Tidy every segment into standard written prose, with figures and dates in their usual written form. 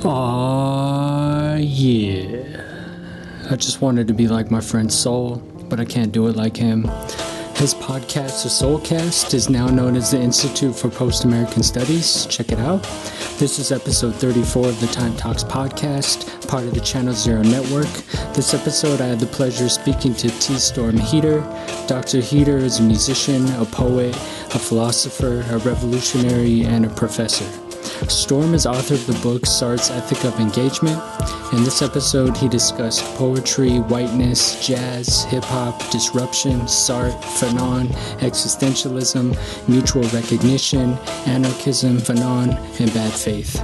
Yeah. I just wanted to be like my friend Soul, but I can't do it like him. His podcast, The Soulcast, is now known as the Institute for Post-American Studies. Check it out. This is episode 34 of the Time Talks podcast, part of the Channel Zero Network. This episode, I had the pleasure of speaking to T-Storm Heter. Dr. Heter is a musician, a poet, a philosopher, a revolutionary, and a professor. Storm is author of the book Sartre's Ethic of Engagement. In this episode, he discussed poetry, whiteness, jazz, hip-hop, disruption, Sartre, Fanon, existentialism, mutual recognition, anarchism, Fanon, and bad faith.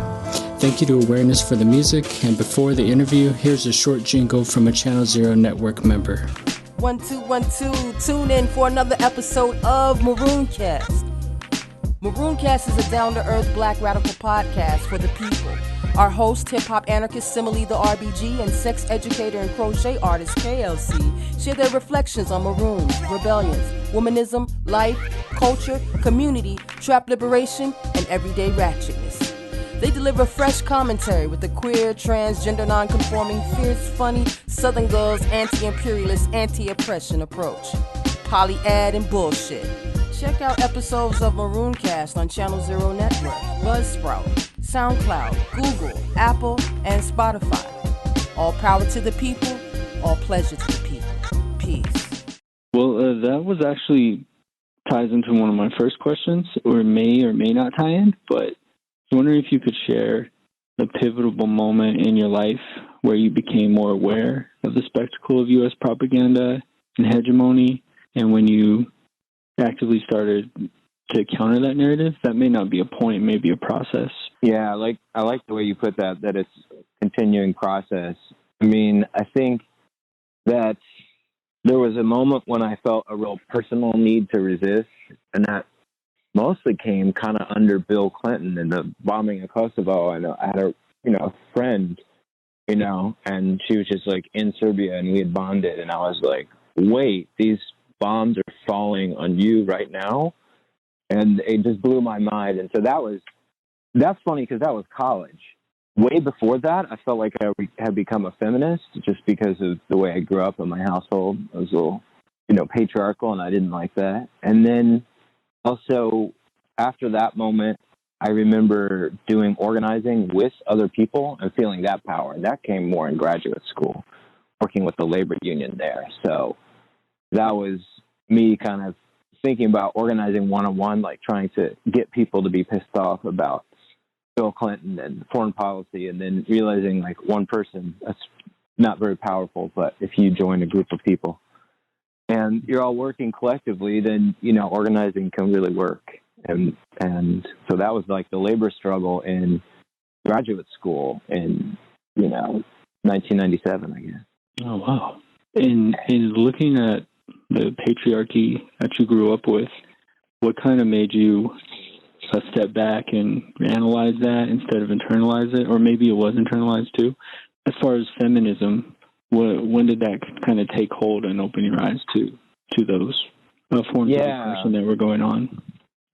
Thank you to Awareness for the music, and before the interview, here's a short jingle from a Channel Zero Network member. 1, 2, 1, 2. Tune in for another episode of Marooncast. Marooncast is a down-to-earth black radical podcast for the people. Our host, hip-hop anarchist Simile the RBG, and sex educator and crochet artist KLC share their reflections on maroons, rebellions, womanism, life, culture, community, trap liberation, and everyday ratchetness. They deliver fresh commentary with a queer, transgender, non-conforming, fierce, funny, Southern girls, anti-imperialist, anti-oppression approach. Polyad and bullshit. Check out episodes of Marooncast on Channel Zero Network, Buzzsprout, SoundCloud, Google, Apple, and Spotify. All power to the people, all pleasure to the people. Peace. Well, that was actually ties into one of my first questions, or may not tie in, but I was wondering if you could share a pivotal moment in your life where you became more aware of the spectacle of U.S. propaganda and hegemony, and when you actively started to counter that narrative. That may not be a point, it may be a process. Yeah, I like the way you put that it's a continuing process. I mean, I think that there was a moment when I felt a real personal need to resist, and that mostly came kind of under Bill Clinton and the bombing of Kosovo. I had a friend, and she was just like in Serbia, and we had bonded, and I was like, wait, these bombs are falling on you right now, and it just blew my mind. And so that's funny because that was college. Way before that, I felt like I had become a feminist just because of the way I grew up in my household. I was a little, patriarchal, and I didn't like that. And then also after that moment, I remember doing organizing with other people and feeling that power. And that came more in graduate school, working with the labor union there. So that was me kind of thinking about organizing one-on-one, like trying to get people to be pissed off about Bill Clinton and foreign policy, and then realizing like one person, that's not very powerful, but if you join a group of people and you're all working collectively, then, organizing can really work. And so that was like the labor struggle in graduate school in, 1997, I guess. Oh, wow. In looking at the patriarchy that you grew up with, what kind of made you step back and analyze that instead of internalize it? Or maybe it was internalized too. As far as feminism, when did that kind of take hold and open your eyes to those forms of oppression that were going on?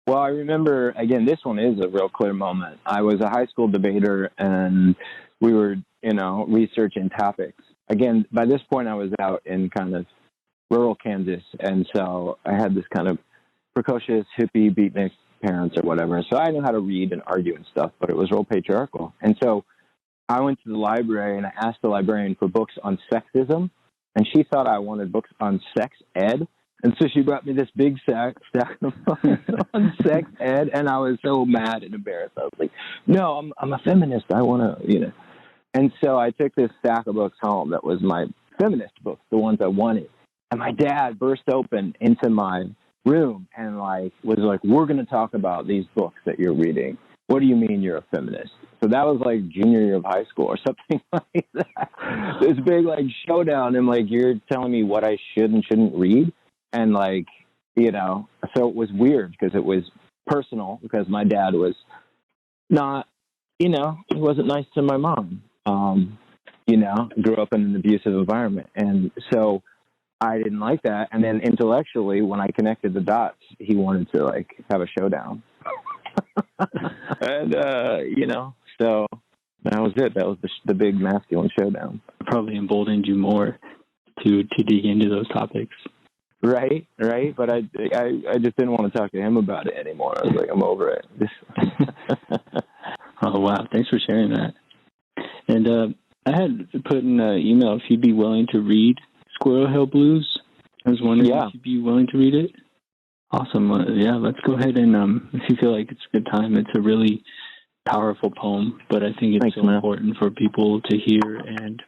Well, I remember, again, this one is a real clear moment. I was a high school debater, and we were, researching topics. Again, by this point, I was out in kind of rural Kansas, and so I had this kind of precocious hippie beatnik parents or whatever. So I knew how to read and argue and stuff, but it was real patriarchal. And so I went to the library and I asked the librarian for books on sexism, and she thought I wanted books on sex ed. And so she brought me this big stack of books on sex ed, and I was so mad and embarrassed. I was like, no, I'm a feminist. I want to, And so I took this stack of books home that was my feminist books, the ones I wanted. And my dad burst open into my room and was like, we're going to talk about these books that you're reading. What do you mean you're a feminist? So that was like junior year of high school or something like that. This big showdown, and you're telling me what I should and shouldn't read. And so it was weird because it was personal, because my dad was not, he wasn't nice to my mom. Grew up in an abusive environment. And so I didn't like that. And then intellectually, when I connected the dots, he wanted to have a showdown. And, so That was it. That was the big masculine showdown. Probably emboldened you more to dig into those topics. Right. But I just didn't want to talk to him about it anymore. I was like, I'm over it. Oh, wow. Thanks for sharing that. And I had put in an email if you'd be willing to read Squirrel Hill Blues. I was wondering if you'd be willing to read it. Awesome. Yeah, let's go ahead and if you feel like it's a good time, it's a really powerful poem, but I think it's important for people to hear. And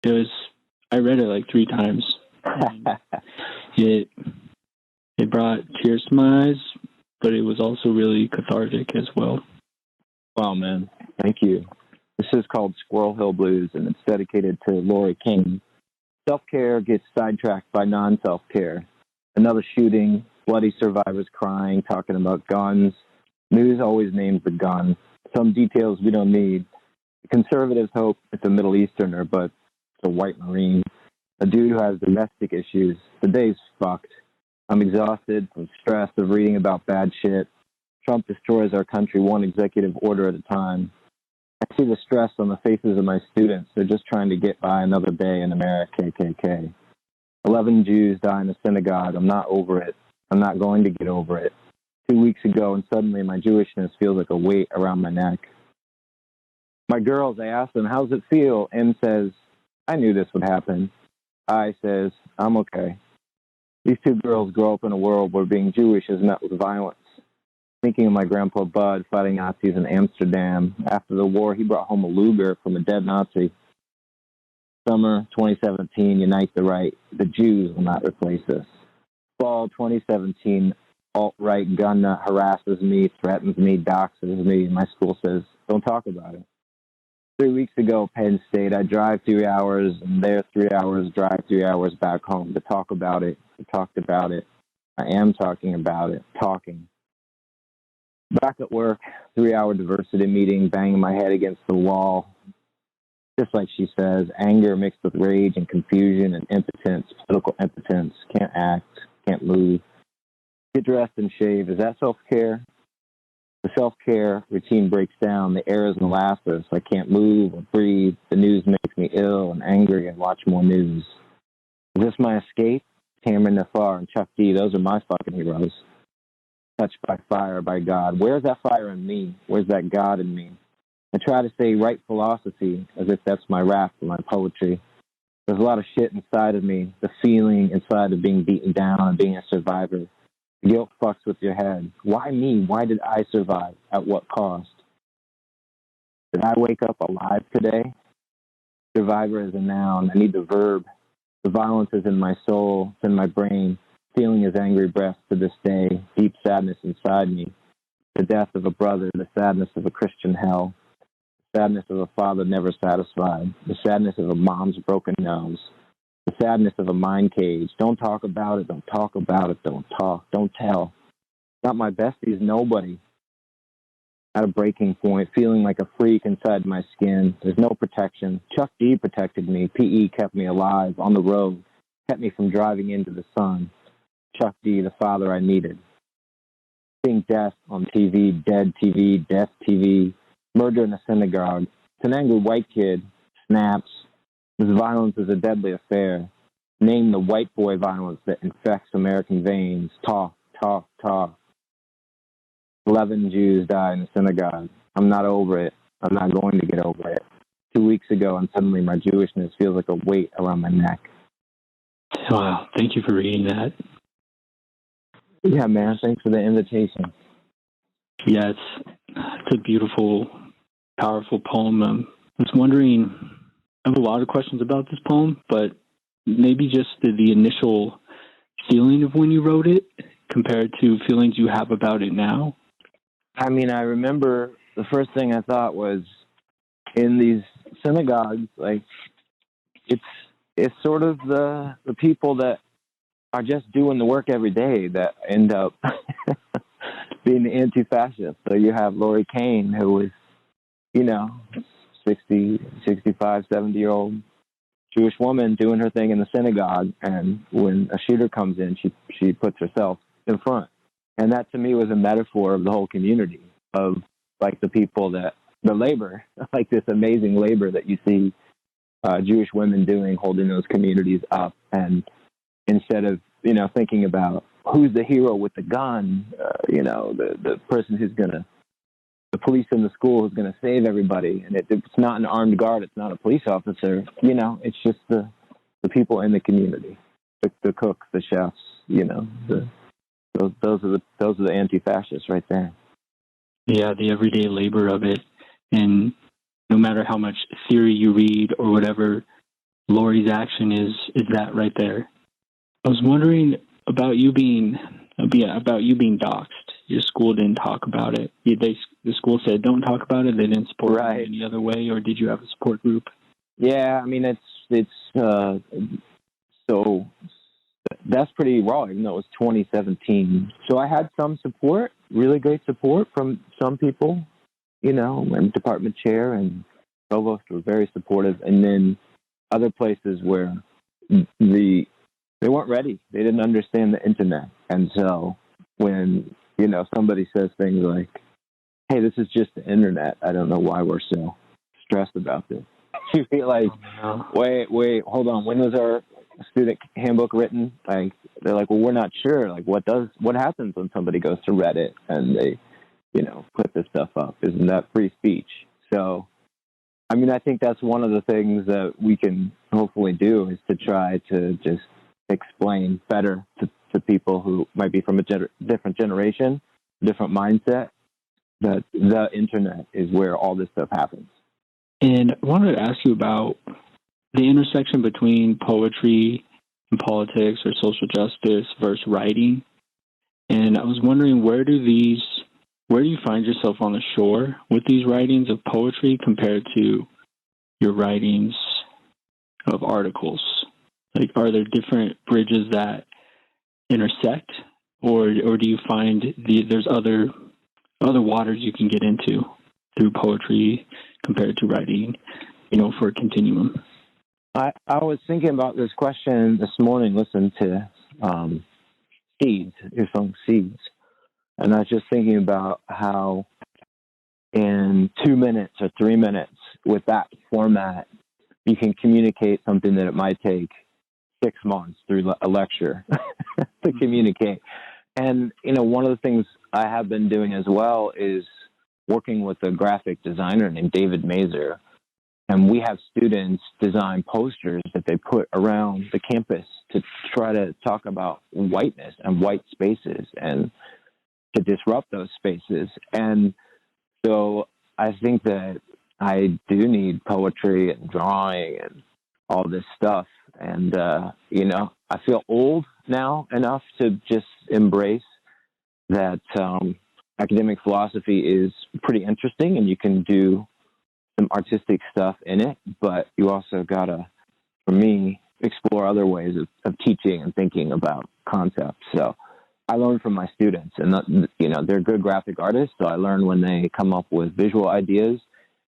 I read it like 3 times. It brought tears to my eyes, but it was also really cathartic as well. Wow, man. Thank you. This is called Squirrel Hill Blues, and it's dedicated to Lori King. Self-care gets sidetracked by non-self-care. Another shooting, bloody survivors crying, talking about guns. News always names the gun. Some details we don't need. The conservatives hope it's a Middle Easterner, but it's a white Marine. A dude who has domestic issues. The day's fucked. I'm exhausted from stress of reading about bad shit. Trump destroys our country one executive order at a time. I see the stress on the faces of my students. They're just trying to get by another day in America, KKK. 11 Jews die in a synagogue. I'm not over it. I'm not going to get over it. 2 weeks ago, and suddenly my Jewishness feels like a weight around my neck. My girls, I ask them, how's it feel? M says, I knew this would happen. I says, I'm okay. These 2 girls grow up in a world where being Jewish is met with violence. Thinking of my grandpa Bud fighting Nazis in Amsterdam. After the war, he brought home a Luger from a dead Nazi. Summer 2017, unite the right. The Jews will not replace us. Fall 2017, alt-right gun nut harasses me, threatens me, doxes me. My school says, don't talk about it. 3 weeks ago, Penn State, I drive 3 hours, and there 3 hours, drive 3 hours back home to talk about it. I talked about it. I am talking about it. Talking. Back at work, 3-hour diversity meeting, banging my head against the wall. Just like she says, anger mixed with rage and confusion and impotence, political impotence. Can't act, can't move. Get dressed and shave. Is that self-care? The self-care routine breaks down. The air is molasses. I can't move or breathe. The news makes me ill and angry and watch more news. Is this my escape? Cameron Nafar and Chuck D, those are my fucking heroes. Touched by fire, by God. Where's that fire in me? Where's that God in me? I try to say right philosophy as if that's my rap or my poetry. There's a lot of shit inside of me. The feeling inside of being beaten down and being a survivor. Guilt fucks with your head. Why me? Why did I survive? At what cost? Did I wake up alive today? Survivor is a noun. I need the verb. The violence is in my soul. It's in my brain. Feeling his angry breath to this day. Deep sadness inside me. The death of a brother. The sadness of a Christian hell. The sadness of a father never satisfied. The sadness of a mom's broken nose. The sadness of a mind cage. Don't talk about it. Don't talk about it. Don't talk. Don't tell. Not my besties. Nobody. At a breaking point, feeling like a freak inside my skin. There's no protection. Chuck D protected me. PE kept me alive on the road. Kept me from driving into the sun. Chuck D, the father I needed. Seeing death on TV, dead TV, death TV, murder in a synagogue. It's an angry white kid. Snaps. This violence is a deadly affair. Name the white boy violence that infects American veins. Talk, talk, talk. 11 Jews die in the synagogue. I'm not over it. I'm not going to get over it. 2 weeks ago, and suddenly my Jewishness feels like a weight around my neck. Wow. Thank you for reading that. Yeah, man. Thanks for the invitation. Yeah, it's a beautiful, powerful poem. I was wondering, I have a lot of questions about this poem, but maybe just the initial feeling of when you wrote it compared to feelings you have about it now. I mean, I remember the first thing I thought was in these synagogues, like it's sort of the people that are just doing the work every day that end up being the anti-fascist. So you have Lori Kane, who was, 60, 65, 70-year-old Jewish woman doing her thing in the synagogue. And when a shooter comes in, she puts herself in front. And that to me was a metaphor of the whole community, of like the people that the labor, like this amazing labor that you see Jewish women doing, holding those communities up. And instead of, thinking about who's the hero with the gun, the person the police in the school who's going to save everybody. And it's not an armed guard. It's not a police officer. It's just the people in the community, the cooks, the chefs, those are the anti-fascists right there. Yeah, the everyday labor of it. And no matter how much theory you read or whatever, Lori's action is that right there. I was wondering about you being doxxed. Your school didn't talk about it. The school said don't talk about it. They didn't support it any other way, or did you have a support group? Yeah, I mean it's so that's pretty raw, even though it was 2017. So I had some support, really great support from some people, and department chair and provost were very supportive. And then other places where they weren't ready. They didn't understand the internet. And so when, somebody says things like, hey, this is just the internet, I don't know why we're so stressed about this. You feel like, wait, hold on. When was our student handbook written? Like, they're like, well, we're not sure. Like, what happens when somebody goes to Reddit and they, put this stuff up? Isn't that free speech? So, I mean, I think that's one of the things that we can hopefully do is to try to just explain better to people who might be from a different generation, different mindset, that the internet is where all this stuff happens. And I wanted to ask you about the intersection between poetry and politics or social justice versus writing. And I was wondering, where do you find yourself on the shore with these writings of poetry compared to your writings of articles? Like, are there different bridges that intersect, or do you find there's other waters you can get into through poetry compared to writing, for a continuum? I was thinking about this question this morning, listening to Seeds, your song Seeds. And I was just thinking about how in 2 minutes or 3 minutes with that format, you can communicate something that it might take 6 months through a lecture to communicate. And, one of the things I have been doing as well is working with a graphic designer named David Mazer. And we have students design posters that they put around the campus to try to talk about whiteness and white spaces and to disrupt those spaces. And so I think that I do need poetry and drawing and all this stuff. And, I feel old now enough to just embrace that academic philosophy is pretty interesting and you can do some artistic stuff in it, but you also gotta, for me, explore other ways of teaching and thinking about concepts. So I learn from my students, and they're good graphic artists, so I learn when they come up with visual ideas.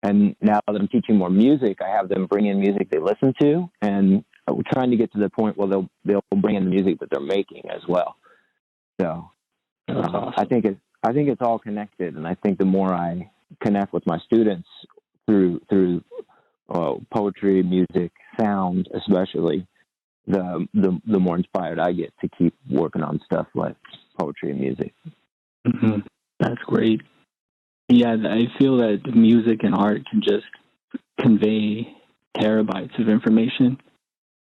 And now that I'm teaching more music, I have them bring in music they listen to, and we're trying to get to the point where they'll bring in the music that they're making as well. So awesome. I think it's all connected, and I think the more I connect with my students through poetry, music, sound, especially, the more inspired I get to keep working on stuff like poetry and music. Mm-hmm. That's great. Yeah, I feel that music and art can just convey terabytes of information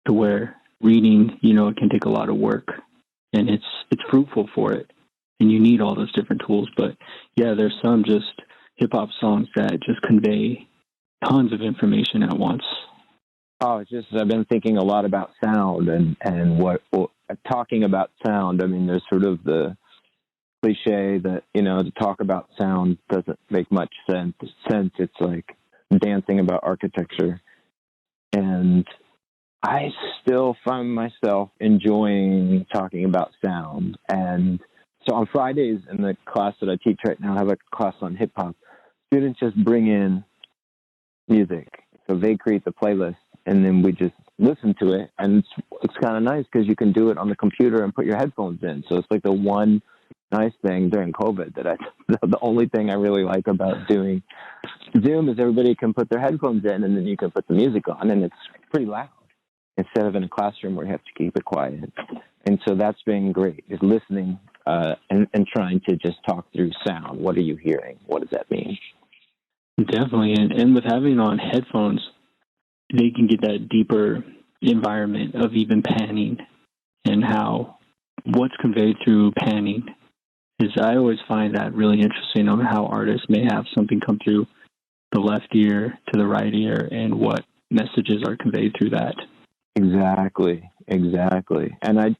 to where reading, it can take a lot of work, and it's fruitful for it, and you need all those different tools. But yeah, there's some just hip-hop songs that just convey tons of information at once. Oh, I've been thinking a lot about sound and what talking about sound. I mean, there's sort of the cliche that, to talk about sound doesn't make much sense. It's like dancing about architecture. And I still find myself enjoying talking about sound. And so on Fridays in the class that I teach right now, I have a class on hip hop. Students just bring in music. So they create the playlist and then we just listen to it. And it's kind of nice because you can do it on the computer and put your headphones in. So it's like the one nice thing during COVID that the only thing I really like about doing Zoom is everybody can put their headphones in, and then you can put the music on, and it's pretty loud instead of in a classroom where you have to keep it quiet. And so that's been great, is listening and trying to just talk through sound. What are you hearing? What does that mean? Definitely. And with having on headphones, they can get that deeper environment of even panning and how what's conveyed through panning is, I always find that really interesting on how artists may have something come through the left ear to the right ear and what messages are conveyed through that. Exactly. And I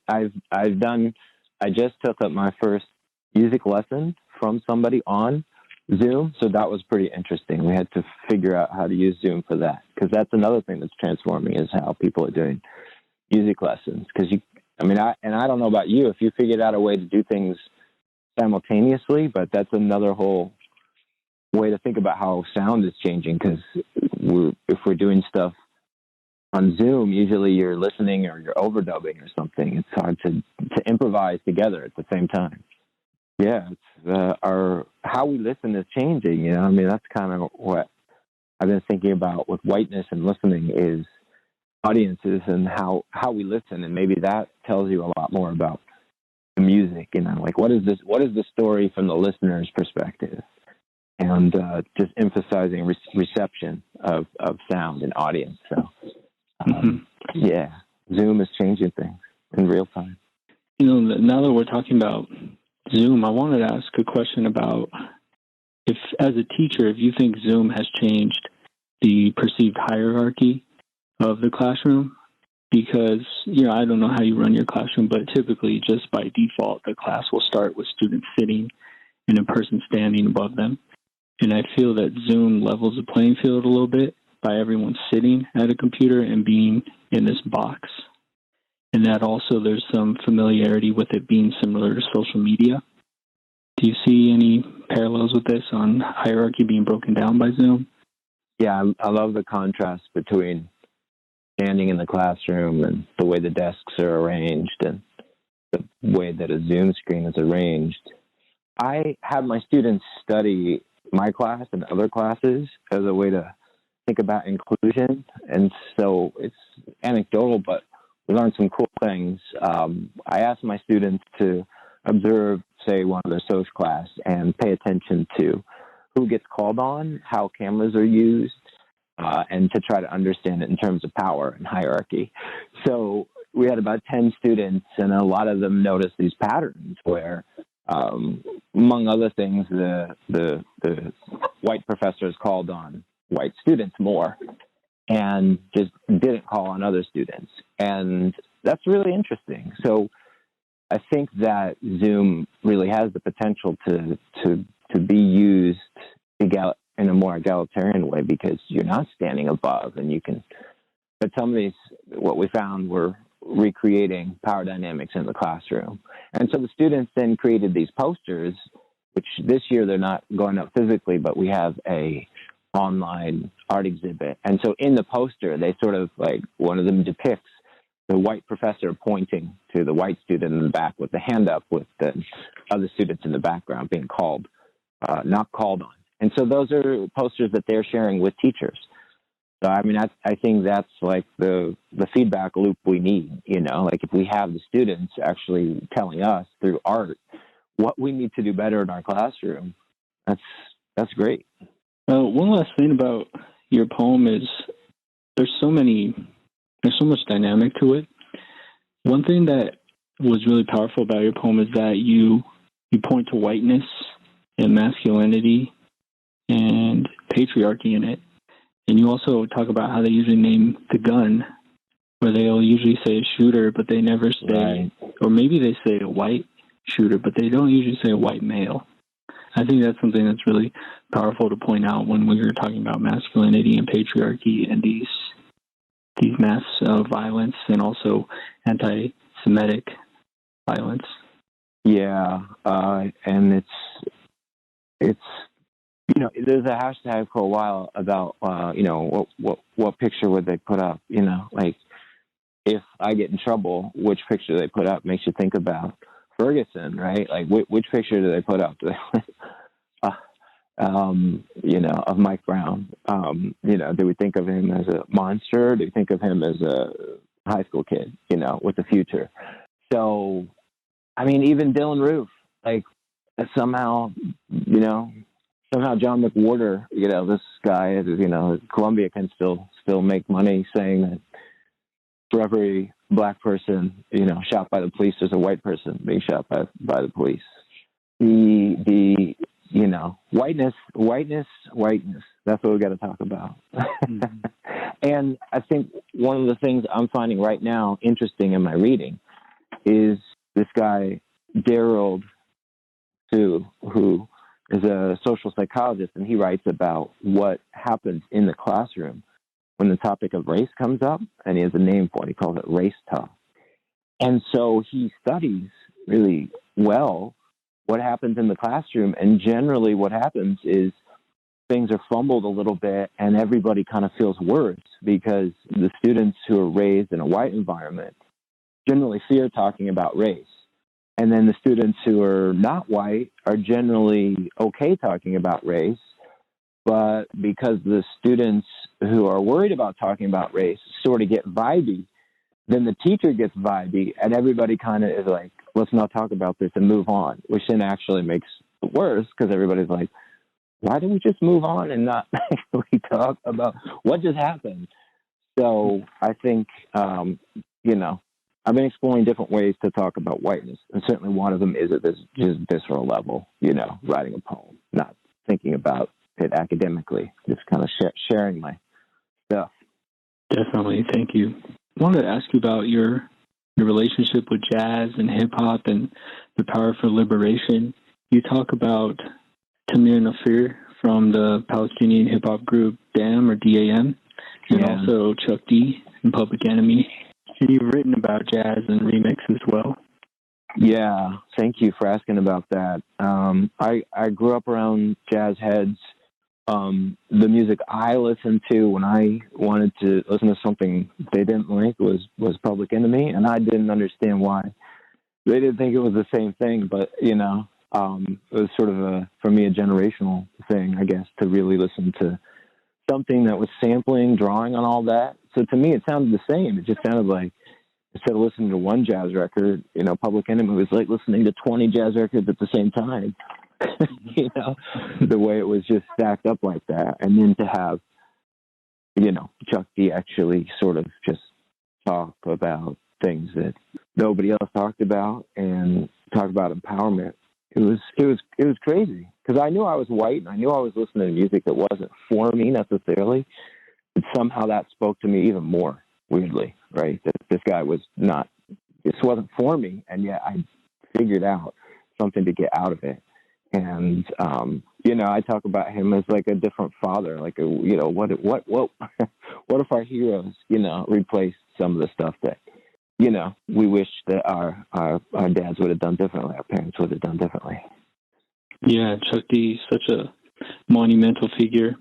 just took up my first music lesson from somebody on Zoom, so that was pretty interesting. We had to figure out how to use Zoom for that, because that's another thing that's transforming, is how people are doing music lessons. Because I don't know about you, if you figured out a way to do things simultaneously, but that's another whole way to think about how sound is changing, because if we're doing stuff on Zoom, usually you're listening or you're overdubbing or something. It's hard to improvise together at the same time. Yeah, it's how we listen is changing. That's kind of what I've been thinking about with whiteness and listening, is audiences and how we listen, and maybe that tells you a lot more about the music. Like what is the story from the listener's perspective, and just emphasizing reception of sound and audience. So yeah, Zoom is changing things in real time. Now that we're talking about Zoom, I wanted to ask a question about, if, as a teacher, if you think Zoom has changed the perceived hierarchy of the classroom, because, I don't know how you run your classroom, but typically just by default, the class will start with students sitting and a person standing above them. And I feel that Zoom levels the playing field a little bit by everyone sitting at a computer and being in this box. And that also there's some familiarity with it being similar to social media. Do you see any parallels with this on hierarchy being broken down by Zoom? Yeah, I love the contrast between standing in the classroom and the way the desks are arranged and the way that a Zoom screen is arranged. I have my students study my class and other classes as a way to think about inclusion. And so it's anecdotal, but we learned some cool things. I asked my students to observe, say, one of their social class and pay attention to who gets called on, how cameras are used, and to try to understand it in terms of power and hierarchy. So we had about 10 students, and a lot of them noticed these patterns where, among other things, the white professors called on white students more and just didn't call on other students. And that's really interesting. So I think that Zoom really has the potential to be used in a more egalitarian way, because you're not standing above, and you can. But some of these, what we found, were recreating power dynamics in the classroom. And so the students then created these posters, which this year they're not going up physically, but we have a online art exhibit. And so in the poster, they sort of, like, one of them depicts the white professor pointing to the white student in the back with the hand up, with the other students in the background being called, not called on. And so those are posters that they're sharing with teachers. So, I think that's like the feedback loop we need, like if we have the students actually telling us through art what we need to do better in our classroom, that's great. One last thing about your poem is there's so much dynamic to it. One thing that was really powerful about your poem is that you point to whiteness and masculinity and patriarchy in it. And you also talk about how they usually name the gun, where they'll usually say a shooter, but they never say, right. Or maybe they say a white shooter, but they don't usually say a white male. I think that's something that's really powerful to point out when we were talking about masculinity and patriarchy and these mass violence and also anti-Semitic violence. Yeah, and it's there's a hashtag for a while about what picture would they put up? Like, if I get in trouble, which picture they put up makes you think about Ferguson, right? Like, which picture do they put up? of Mike Brown. Do we think of him as a monster? Do we think of him as a high school kid, with the future? So, I mean, even Dylan Roof, like somehow John McWhorter, this guy, Columbia can still make money saying that for every black person, shot by the police, there's a white person being shot by the police. The whiteness. That's what we got to talk about. Mm-hmm. And I think one of the things I'm finding right now interesting in my reading is this guy, Daryl Sue, who is a social psychologist, and he writes about what happens in the classroom when the topic of race comes up, and he has a name for it. He calls it race talk. And so he studies really well what happens in the classroom, and generally what happens is things are fumbled a little bit, and everybody kind of feels worse because the students who are raised in a white environment generally fear talking about race. And then the students who are not white are generally okay talking about race, but because the students who are worried about talking about race sort of get vibey, then the teacher gets vibey, and everybody kind of is like, let's not talk about this and move on, which then actually makes it worse because everybody's like, why don't we just move on and not actually talk about what just happened? So I think, I've been exploring different ways to talk about whiteness, and certainly one of them is at this just visceral level, writing a poem, not thinking about it academically, just kind of sharing my stuff. Definitely. Thank you. I wanted to ask you about your relationship with jazz and hip-hop and the power for liberation. You talk about Tamir Nafir from the Palestinian hip-hop group DAM or DAM, and also Chuck D and Public Enemy. And you've written about jazz and remix as well. Yeah, thank you for asking about that. I grew up around jazz heads. The music I listened to when I wanted to listen to something they didn't like was Public Enemy, and I didn't understand why. They didn't think it was the same thing, but, it was sort of for me, a generational thing, I guess, to really listen to something that was sampling, drawing on all that. So to me, it sounded the same. It just sounded like, instead of listening to one jazz record, Public Enemy was like listening to 20 jazz records at the same time. The way it was just stacked up like that. And then to have, Chuck D actually sort of just talk about things that nobody else talked about and talk about empowerment. It was crazy because I knew I was white and I knew I was listening to music that wasn't for me necessarily. But somehow that spoke to me even more, weirdly, right? That this guy this wasn't for me, and yet I figured out something to get out of it. And, I talk about him as like a different father, like, what if our heroes, replaced some of the stuff that, we wish that our dads would have done differently, our parents would have done differently. Yeah, Chuck D, such a monumental figure.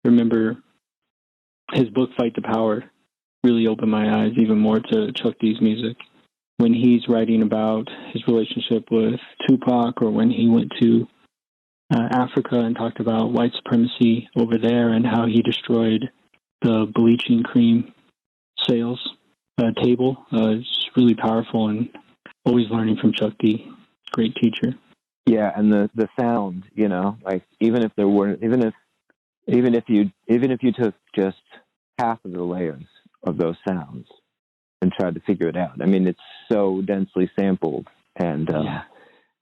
I remember his book, Fight the Power, really opened my eyes even more to Chuck D's music. When he's writing about his relationship with Tupac, or when he went to Africa and talked about white supremacy over there and how he destroyed the bleaching cream sales table, it's really powerful, and always learning from Chuck D. Great teacher. Yeah, and the sound, like even if you took just half of the layers of those sounds and tried to figure it out. I mean, it's so densely sampled, and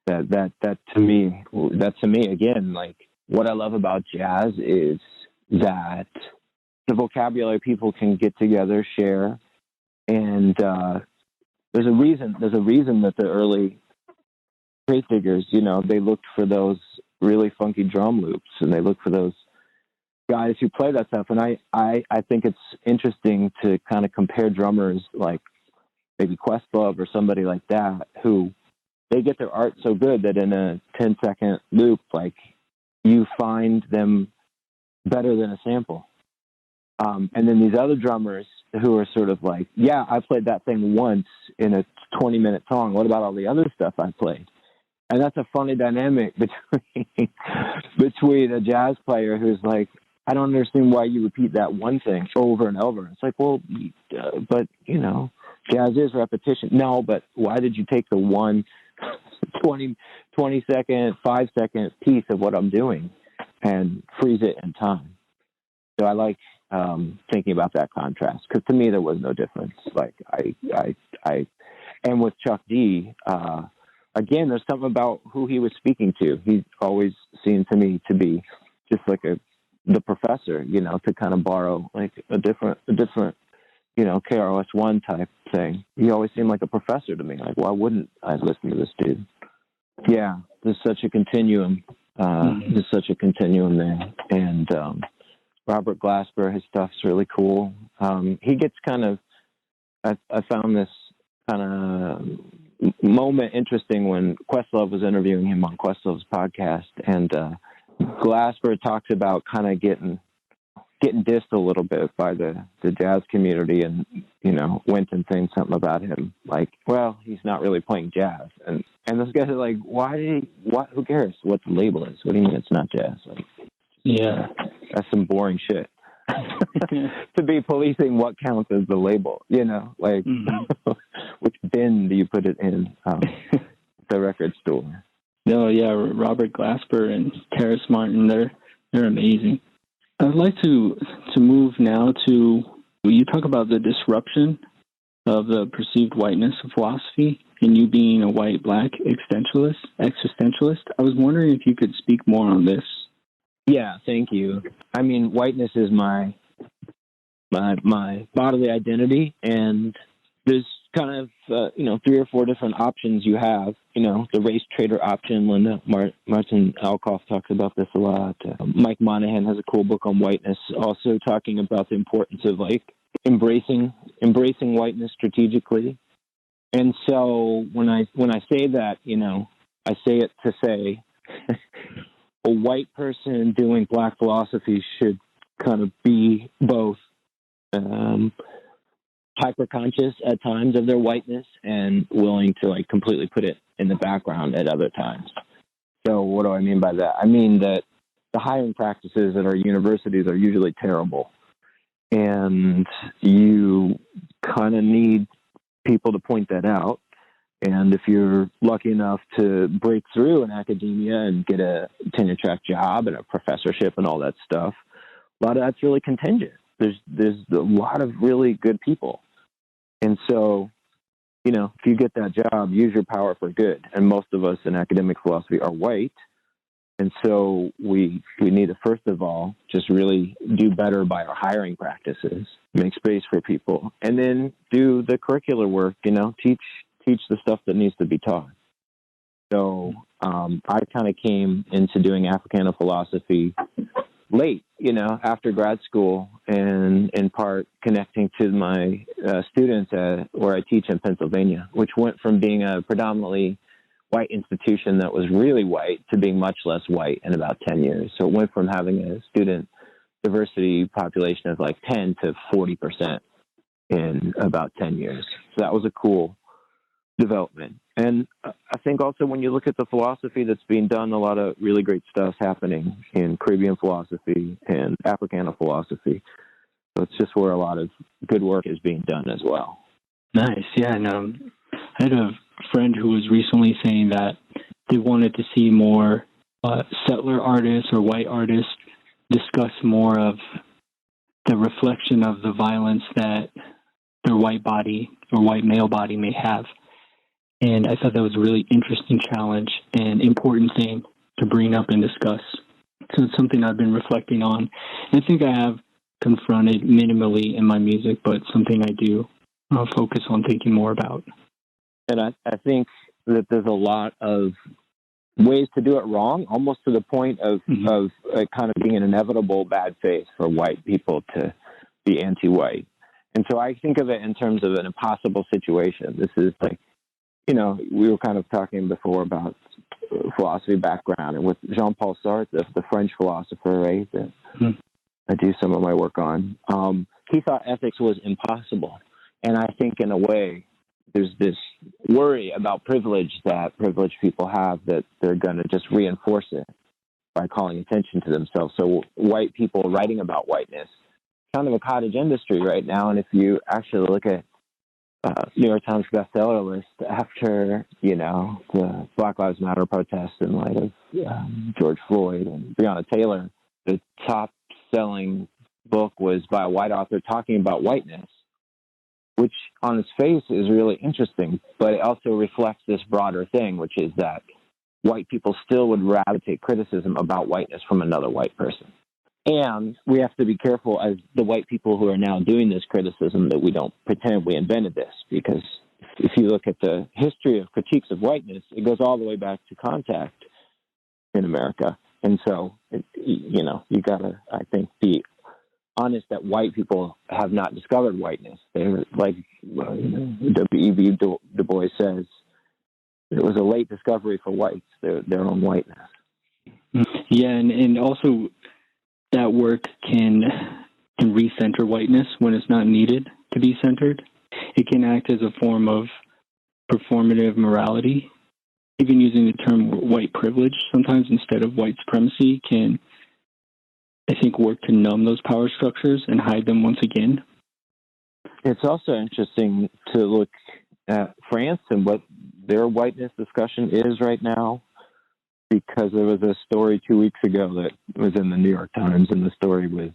that to me again, like what I love about jazz is that the vocabulary people can get together, share, and there's a reason that the early great figures, they looked for those really funky drum loops, and they look for those guys who play that stuff. And I think it's interesting to kind of compare drummers like maybe Questlove or somebody like that, who they get their art so good that in a 10-second loop, like you find them better than a sample. And then these other drummers who are sort of like, I played that thing once in a 20-minute song. What about all the other stuff I played? And that's a funny dynamic between a jazz player who's like, I don't understand why you repeat that one thing over and over. It's like, well, but, you know, jazz is repetition. No, but why did you take the one 20 second, 5 second piece of what I'm doing and freeze it in time? So I like thinking about that contrast, because to me there was no difference. Like and with Chuck D, again, there's something about who he was speaking to. He always seemed to me to be just like the professor, you know, to kind of borrow like a different, you know, KROS-One type thing. He always seemed like a professor to me. Like, why wouldn't I listen to this dude? Yeah, there's such a continuum. There's such a continuum there. And Robert Glasper, his stuff's really cool. He gets kind of, I found this kind of moment interesting when Questlove was interviewing him on Questlove's podcast, and Glasper talks about kind of getting dissed a little bit by the jazz community, and, you know, Wynton saying something about him like, well, he's not really playing jazz, and those guys are like, who cares what the label is? What do you mean it's not jazz? Like, Yeah. That's some boring shit. To be policing what counts as the label, you know, like which bin do you put it in? The record store. No, yeah, Robert Glasper and Terrace Martin, they're amazing. I'd like to move now to, you talk about the disruption of the perceived whiteness of philosophy, and you being a white black existentialist. I was wondering if you could speak more on this. Yeah, thank you. I mean, whiteness is my bodily identity, and there's kind of, 3 or 4 different options you have. You know, the race trader option. Linda Martin Alcoff talks about this a lot. Mike Monahan has a cool book on whiteness, also talking about the importance of like embracing whiteness strategically. And so when I say that, you know, I say it to say a white person doing black philosophy should kind of be both hyper-conscious at times of their whiteness and willing to like completely put it in the background at other times. So what do I mean by that? I mean that the hiring practices at our universities are usually terrible, and you kind of need people to point that out. And if you're lucky enough to break through in academia and get a tenure-track job and a professorship and all that stuff, a lot of that's really contingent. There's a lot of really good people. And so, you know, if you get that job, use your power for good. And most of us in academic philosophy are white. And so we need to, first of all, just really do better by our hiring practices, make space for people, and then do the curricular work, you know, teach the stuff that needs to be taught. So I kind of came into doing Africana philosophy late, you know, after grad school, and in part connecting to my students where I teach in Pennsylvania, which went from being a predominantly white institution that was really white to being much less white in about 10 years. So it went from having a student diversity population of like 10 to 40% in about 10 years. So that was a cool development. And I think also when you look at the philosophy that's being done, a lot of really great stuff happening in Caribbean philosophy and Africana philosophy. So it's just where a lot of good work is being done as well. Nice. Yeah. And I had a friend who was recently saying that they wanted to see more settler artists or white artists discuss more of the reflection of the violence that their white body or white male body may have. And I thought that was a really interesting challenge and important thing to bring up and discuss. So it's something I've been reflecting on. And I think I have confronted minimally in my music, but something I do focus on thinking more about. And I think that there's a lot of ways to do it wrong, almost to the point of kind of being an inevitable bad faith for white people to be anti-white. And so I think of it in terms of an impossible situation. This is like, you know, we were kind of talking before about philosophy background, and with Jean-Paul Sartre, the French philosopher, right, that I do some of my work on, he thought ethics was impossible. And I think in a way, there's this worry about privilege that privileged people have, that they're going to just reinforce it by calling attention to themselves. So white people writing about whiteness, kind of a cottage industry right now. And if you actually look at New York Times bestseller list after, the Black Lives Matter protests in light of George Floyd and Breonna Taylor, the top-selling book was by a white author talking about whiteness, which on its face is really interesting, but it also reflects this broader thing, which is that white people still would rather take criticism about whiteness from another white person. And we have to be careful as the white people who are now doing this criticism that we don't pretend we invented this, because if you look at the history of critiques of whiteness, it goes all the way back to contact in America. And so, you got to, I think, be honest that white people have not discovered whiteness. They're like W.E.B. Du Bois says, it was a late discovery for whites, their own whiteness. Yeah, and also that work can recenter whiteness when it's not needed to be centered. It can act as a form of performative morality. Even using the term white privilege sometimes instead of white supremacy can, I think, work to numb those power structures and hide them once again. It's also interesting to look at France and what their whiteness discussion is right now, because there was a story 2 weeks ago that was in the New York Times, and the story was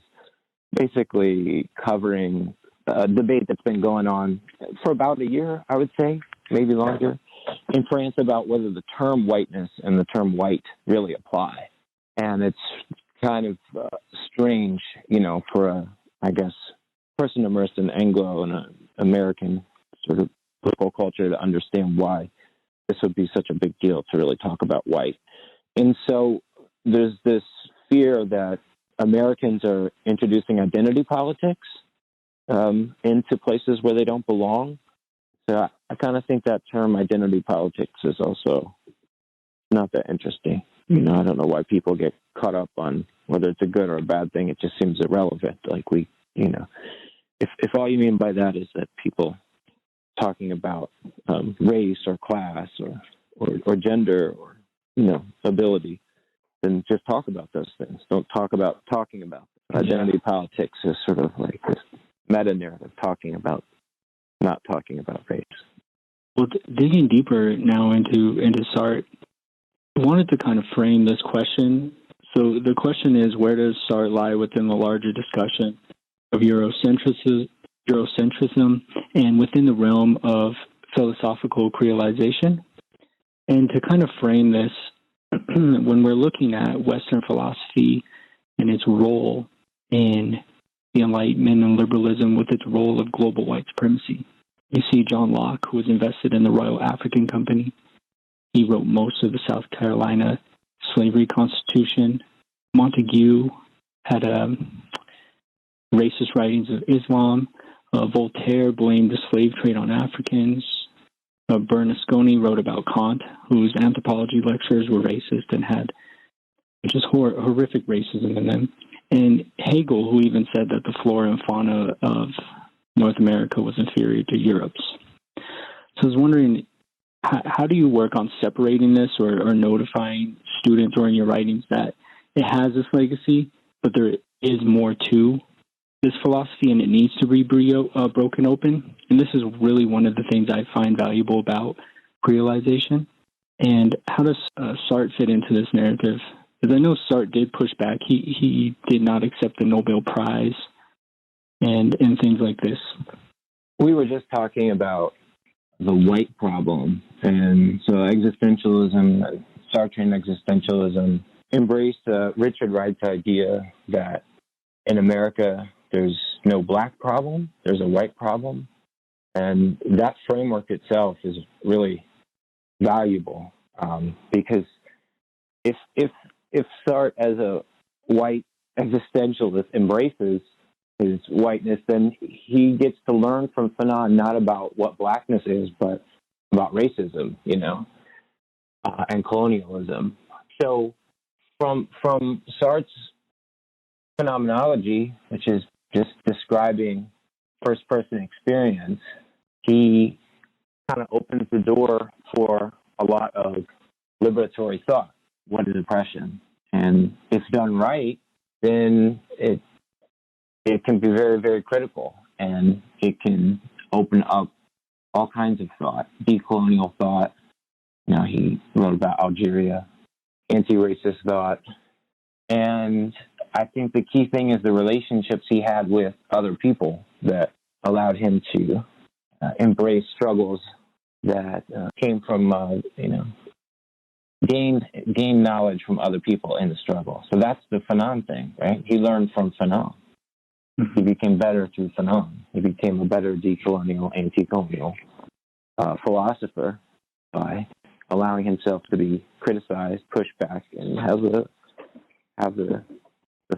basically covering a debate that's been going on for about a year, I would say, maybe longer, in France about whether the term whiteness and the term white really apply. And it's kind of strange, for a person immersed in Anglo and American sort of political culture to understand why this would be such a big deal to really talk about white. And so there's this fear that Americans are introducing identity politics into places where they don't belong. So I kind of think that term identity politics is also not that interesting. I don't know why people get caught up on whether it's a good or a bad thing. It just seems irrelevant. Like if all you mean by that is that people talking about race or class or gender or ability, then just talk about those things. Don't talk about talking about them. Identity politics is sort of like this meta narrative not talking about race. Well, digging deeper now into Sartre, I wanted to kind of frame this question. So the question is, where does Sartre lie within the larger discussion of Eurocentrism and within the realm of philosophical creolization? And to kind of frame this, when we're looking at Western philosophy and its role in the Enlightenment and liberalism with its role of global white supremacy, you see John Locke, who was invested in the Royal African Company. He wrote most of the South Carolina slavery constitution. Montague had racist writings of Islam. Voltaire blamed the slave trade on Africans. Bernasconi wrote about Kant, whose anthropology lectures were racist and had just horrific racism in them. And Hegel, who even said that the flora and fauna of North America was inferior to Europe's. So I was wondering, how do you work on separating this or notifying students or in your writings that it has this legacy, but there is more to this philosophy and it needs to be broken open? And this is really one of the things I find valuable about creolization. And how does Sartre fit into this narrative? Because I know Sartre did push back. He did not accept the Nobel Prize and things like this. We were just talking about the white problem. And so existentialism, Sartrean existentialism, embraced Richard Wright's idea that in America, there's no black problem, there's a white problem. And that framework itself is really valuable because if Sartre as a white existentialist embraces his whiteness, then he gets to learn from Fanon not about what blackness is, but about racism, and colonialism. So from Sartre's phenomenology, which is just describing first-person experience, he kind of opens the door for a lot of liberatory thought. What is oppression? And if done right, then it can be very, very critical, and it can open up all kinds of thought, decolonial thought. You know, he wrote about Algeria, anti-racist thought. And I think the key thing is the relationships he had with other people that allowed him to embrace struggles that came from, gained knowledge from other people in the struggle. So that's the Fanon thing, right? He learned from Fanon. He became better through Fanon. He became a better decolonial, anti-colonial philosopher by allowing himself to be criticized, pushed back, and have the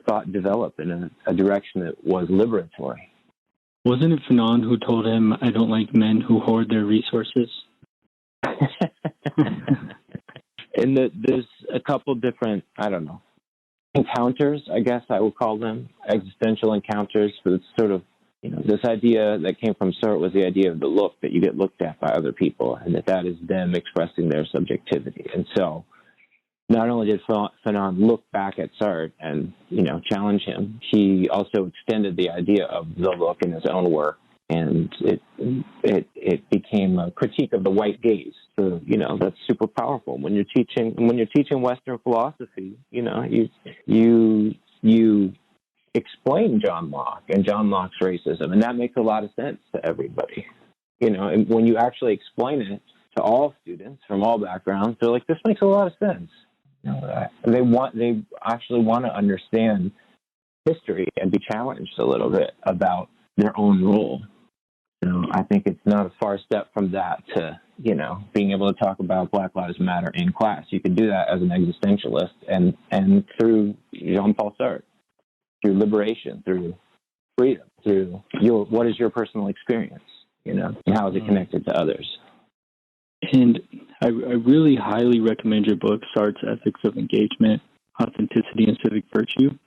thought develop in a direction that was liberatory. Wasn't it Fanon who told him, "I don't like men who hoard their resources"? And there's a couple different, encounters, I guess I would call them, existential encounters. But it's sort of, this idea that came from Sartre was the idea of the look, that you get looked at by other people, and that is them expressing their subjectivity. And so not only did Fanon look back at Sartre and, challenge him, he also extended the idea of the look in his own work, and it became a critique of the white gaze. So, that's super powerful. When you're teaching Western philosophy, you explain John Locke and John Locke's racism, and that makes a lot of sense to everybody. And when you actually explain it to all students from all backgrounds, they're like, this makes a lot of sense. They actually want to understand history and be challenged a little bit about their own role. So I think it's not a far step from that to, being able to talk about Black Lives Matter in class. You can do that as an existentialist and through Jean-Paul Sartre, through liberation, through freedom, through what is your personal experience, and how is it connected to others. And I really highly recommend your book, Sartre's Ethics of Engagement, Authenticity and Civic Virtue.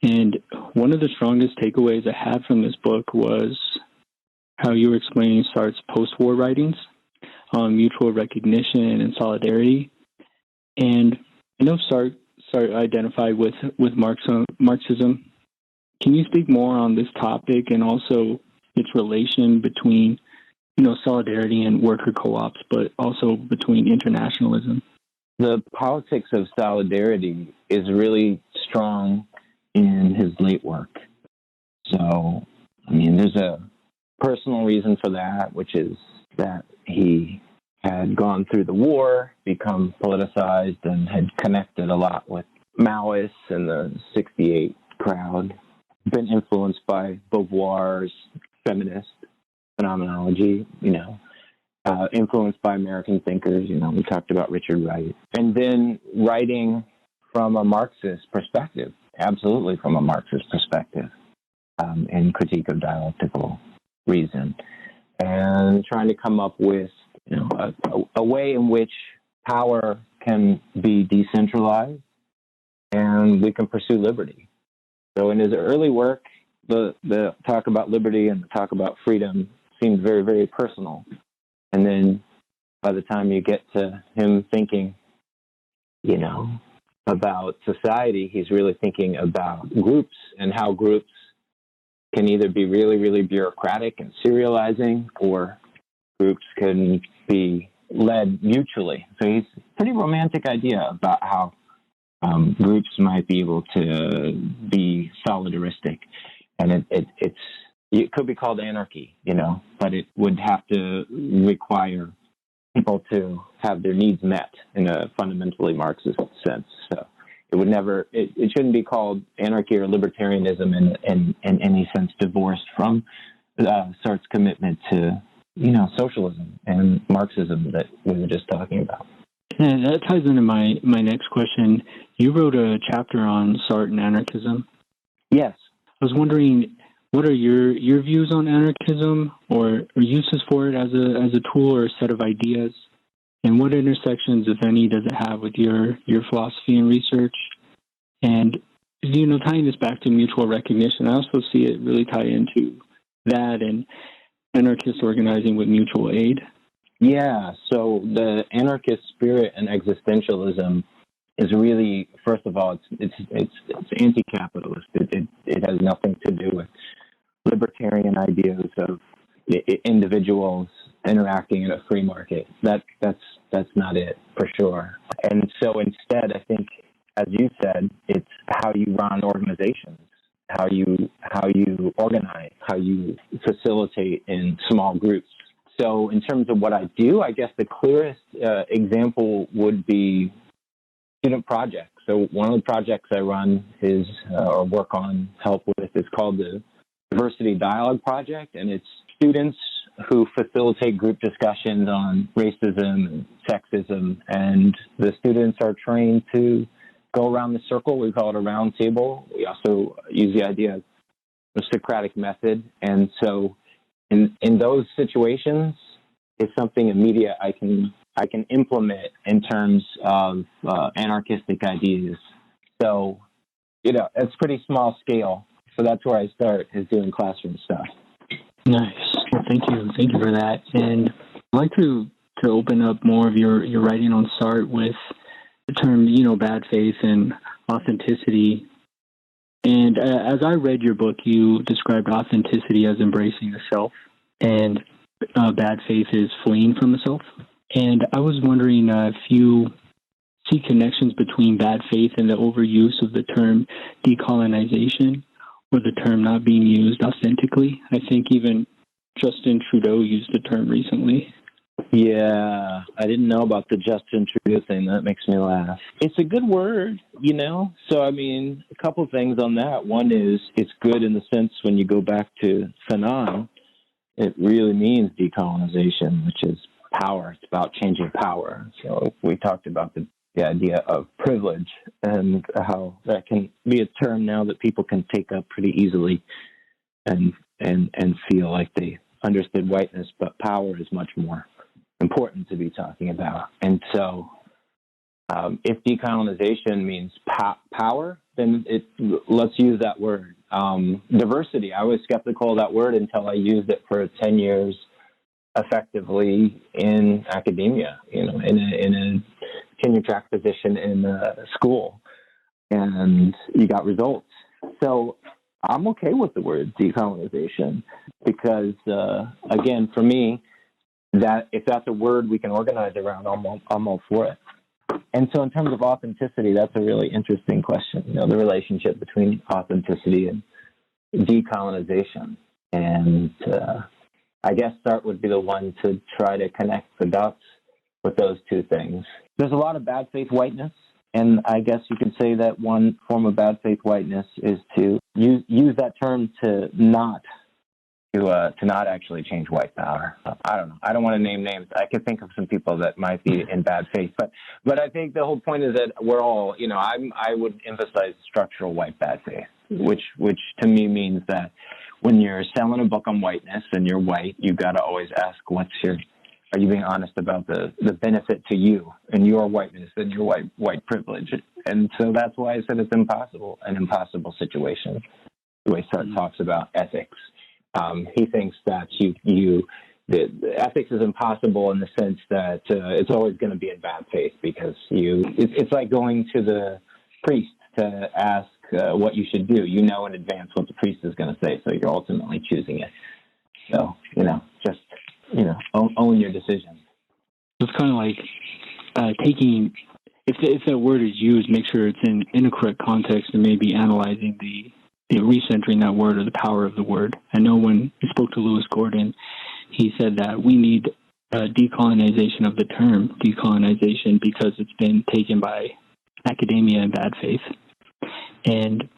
And one of the strongest takeaways I had from this book was how you were explaining Sartre's post-war writings on mutual recognition and solidarity. And I know Sartre identified with Marxism. Can you speak more on this topic and also its relation between, solidarity and worker co-ops, but also between internationalism? The politics of solidarity is really strong in his late work. So, there's a personal reason for that, which is that he had gone through the war, become politicized, and had connected a lot with Maoists and the 68 crowd, been influenced by Beauvoir's feminist phenomenology, influenced by American thinkers, we talked about Richard Wright. And then writing from a Marxist perspective, absolutely from a Marxist perspective, in critique of dialectical reason, and trying to come up with, a way in which power can be decentralized and we can pursue liberty. So in his early work, the talk about liberty and the talk about freedom seemed very, very personal. And then by the time you get to him thinking, about society, he's really thinking about groups and how groups can either be really, really bureaucratic and serializing, or groups can be led mutually. So he's a pretty romantic idea about how groups might be able to be solidaristic. And it could be called anarchy, but it would have to require people to have their needs met in a fundamentally Marxist sense. So it shouldn't be called anarchy or libertarianism in any sense divorced from Sartre's commitment to, socialism and Marxism that we were just talking about. And that ties into my next question. You wrote a chapter on Sartre and anarchism. Yes. I was wondering, what are your views on anarchism or uses for it as a tool or a set of ideas? And what intersections, if any, does it have with your philosophy and research? And, tying this back to mutual recognition, I also see it really tie into that and anarchist organizing with mutual aid. Yeah, so the anarchist spirit and existentialism is really, first of all, it's anti-capitalist. It has nothing to do with libertarian ideas of individuals interacting in a free market. That's not it, for sure. And so instead, I think, as you said, it's how you run organizations, how you organize, how you facilitate in small groups. So in terms of what I do, I guess the clearest example would be student projects. So one of the projects I run is, or work on, help with, is called the Diversity Dialogue Project, and it's students who facilitate group discussions on racism and sexism, and the students are trained to go around the circle. We call it a round table. We also use the idea of the Socratic method, and so in those situations, it's something immediate I can implement in terms of anarchistic ideas. So, it's pretty small scale. So that's where I start, is doing classroom stuff. Nice. Well, thank you for that. And I'd like to open up more of your writing on Sartre with the term, bad faith and authenticity. And as I read your book, you described authenticity as embracing the self, and bad faith is fleeing from the self. And I was wondering if you see connections between bad faith and the overuse of the term decolonization, or the term not being used authentically. I think even Justin Trudeau used the term recently. Yeah, I didn't know about the Justin Trudeau thing. That makes me laugh. It's a good word, So, a couple things on that. One is it's good in the sense when you go back to Fanon, it really means decolonization, which is power. It's about changing power. So we talked about the idea of privilege and how that can be a term now that people can take up pretty easily and feel like they understood whiteness, but power is much more important to be talking about. And so if decolonization means power, then let's use that word. Diversity, I was skeptical of that word until I used it for 10 years effectively in academia, in a tenure track position in school, and you got results. So I'm okay with the word decolonization because, again, for me, that if that's a word we can organize around, I'm all for it. And so in terms of authenticity, that's a really interesting question, the relationship between authenticity and decolonization. And I guess Sartre would be the one to try to connect the dots with those two things. There's a lot of bad faith whiteness, and I guess you could say that one form of bad faith whiteness is to use that term to not actually change white power. I don't know. I don't want to name names. I can think of some people that might be in bad faith, but I think the whole point is that we're all, I would emphasize structural white bad faith, which to me means that when you're selling a book on whiteness and you're white, you've got to always ask, are you being honest about the benefit to you and your whiteness and your white privilege? And so that's why I said it's an impossible situation, the way Sartre talks about ethics. He thinks that the ethics is impossible in the sense that it's always going to be in bad faith because it's like going to the priest to ask what you should do. In advance what the priest is going to say, so you're ultimately choosing it. So, own your decisions. It's kind of like taking, if that word is used, make sure it's in a correct context and maybe analyzing the recentering that word or the power of the word. I know when I spoke to Lewis Gordon, he said that we need decolonization of the term decolonization because it's been taken by academia in bad faith. And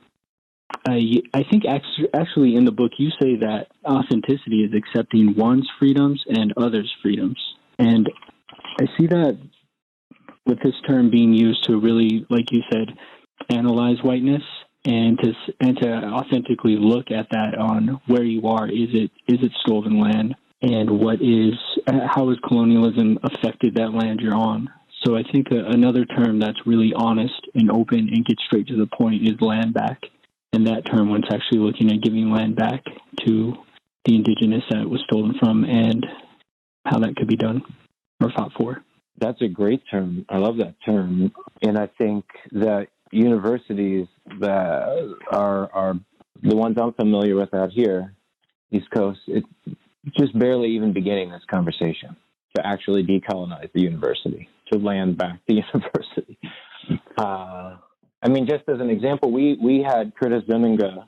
I think actually in the book you say that authenticity is accepting one's freedoms and others' freedoms. And I see that with this term being used to really, like you said, analyze whiteness and to authentically look at that on where you are. Is it stolen land? And how has colonialism affected that land you're on? So I think another term that's really honest and open and gets straight to the point is land back. And that term, when it's actually looking at giving land back to the indigenous that it was stolen from and how that could be done. or fought for? That's a great term. I love that term. And I think that universities that are the ones I'm familiar with out here, East Coast, it's just barely even beginning this conversation to actually decolonize the university, to land back the university. I mean, just as an example, we had Curtis Zeninga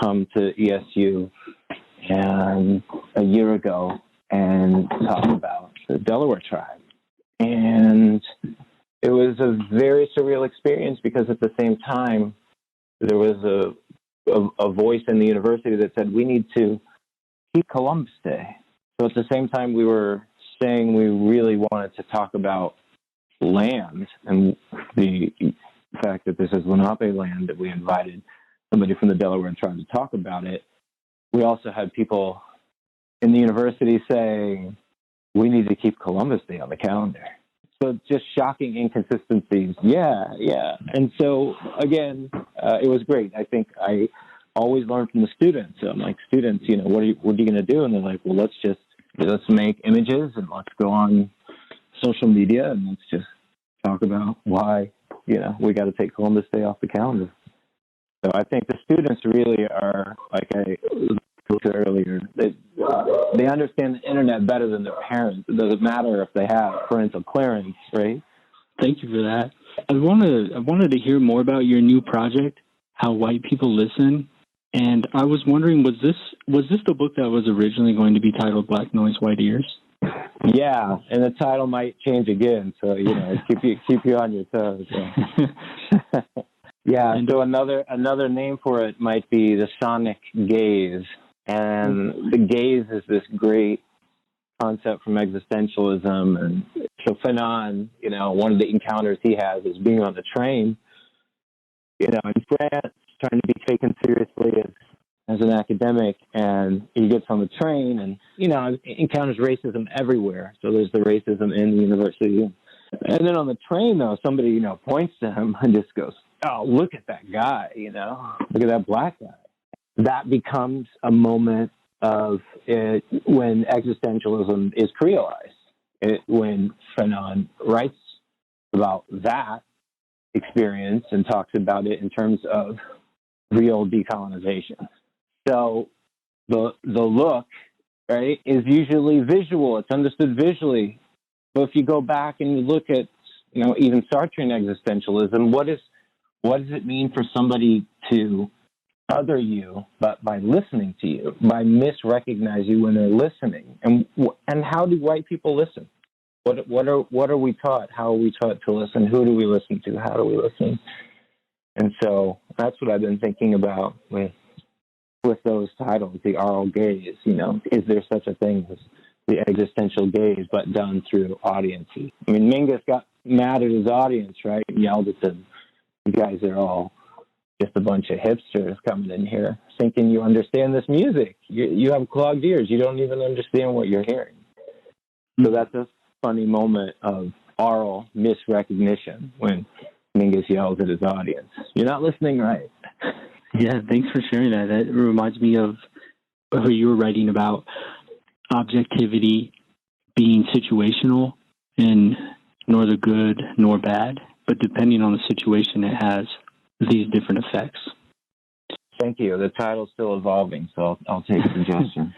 come to ESU and a year ago and talk about the Delaware tribe. And it was a very surreal experience because at the same time, there was a voice in the university that said, we need to keep Columbus Day. So at the same time, we were saying we really wanted to talk about land and the fact that this is Lenape land, that we invited somebody from the Delaware tribe to talk about it. We also had people in the university saying, we need to keep Columbus Day on the calendar. So just shocking inconsistencies. Yeah. And so, again, it was great. I think I always learn from the students. So I'm like, students, what are you going to do? And they're like, well, let's make images and let's go on social media and let's just talk about why, we got to take Columbus Day off the calendar. So I think the students really are, like I said earlier, they understand the internet better than their parents. It doesn't matter if they have parental clearance, right? Thank you for that. I wanted to hear more about your new project, How White People Listen. And I was wondering, was this the book that was originally going to be titled Black Noise, White Ears? Yeah, and the title might change again, so keep you on your toes. Yeah. Yeah, so another name for it might be the sonic gaze. And the gaze is this great concept from existentialism. And so Fanon, one of the encounters he has is being on the train, in France, trying to be taken seriously as an academic. And he gets on the train and, encounters racism everywhere. So there's the racism in the university. And then on the train, though, somebody, points to him and just goes, oh, look at that guy, look at that black guy. That becomes a moment of it when existentialism is creolized. When Fanon writes about that experience and talks about it in terms of real decolonization. So the look, right, is usually visual. It's understood visually. But if you go back and you look at, even Sartrean existentialism, what does it mean for somebody to other you, but by listening to you, by misrecognize you when they're listening? And how do white people listen? What are we taught? How are we taught to listen? Who do we listen to? How do we listen? And so that's what I've been thinking about with those titles, the oral gaze. Is there such a thing as the existential gaze, but done through audiences? I mean, Mingus got mad at his audience, right? He yelled at them. You guys are all just a bunch of hipsters coming in here thinking you understand this music. You have clogged ears. You don't even understand what you're hearing. So that's a funny moment of oral misrecognition when Mingus yells at his audience. You're not listening right. Yeah, thanks for sharing that. That reminds me of what you were writing about objectivity being situational and nor the good nor bad, but depending on the situation, it has these different effects. Thank you. The title's still evolving, so I'll take suggestions.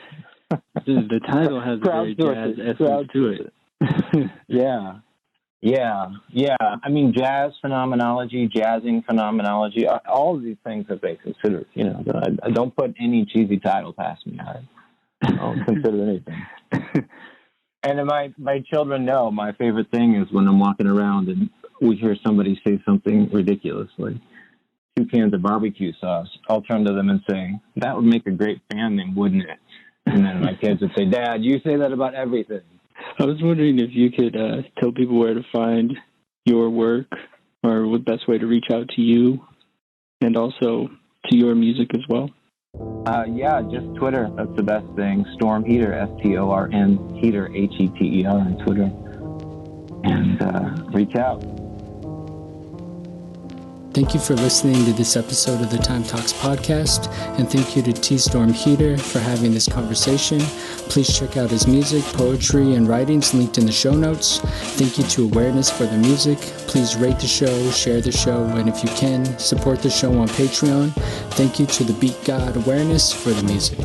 The title has a very jazz essence to it. Yeah. I mean, jazz phenomenology, jazzing phenomenology, all of these things have been considered. I don't put any cheesy title past me. I don't consider anything. And my children know my favorite thing is when I'm walking around and we hear somebody say something ridiculous, like 2 cans of barbecue sauce. I'll turn to them and say, that would make a great band name, wouldn't it? And then my kids would say, Dad, you say that about everything. I was wondering if you could tell people where to find your work or what best way to reach out to you and also to your music as well. Yeah, just Twitter. That's the best thing. Storm Heter, STORN, Heter, HETER on Twitter. And reach out. Thank you for listening to this episode of the Time Talks podcast, and thank you to T-Storm Heter for having this conversation. Please check out his music, poetry, and writings linked in the show notes. Thank you to Awareness for the music. Please rate the show, share the show, and if you can, support the show on Patreon. Thank you to the Beat God Awareness for the music.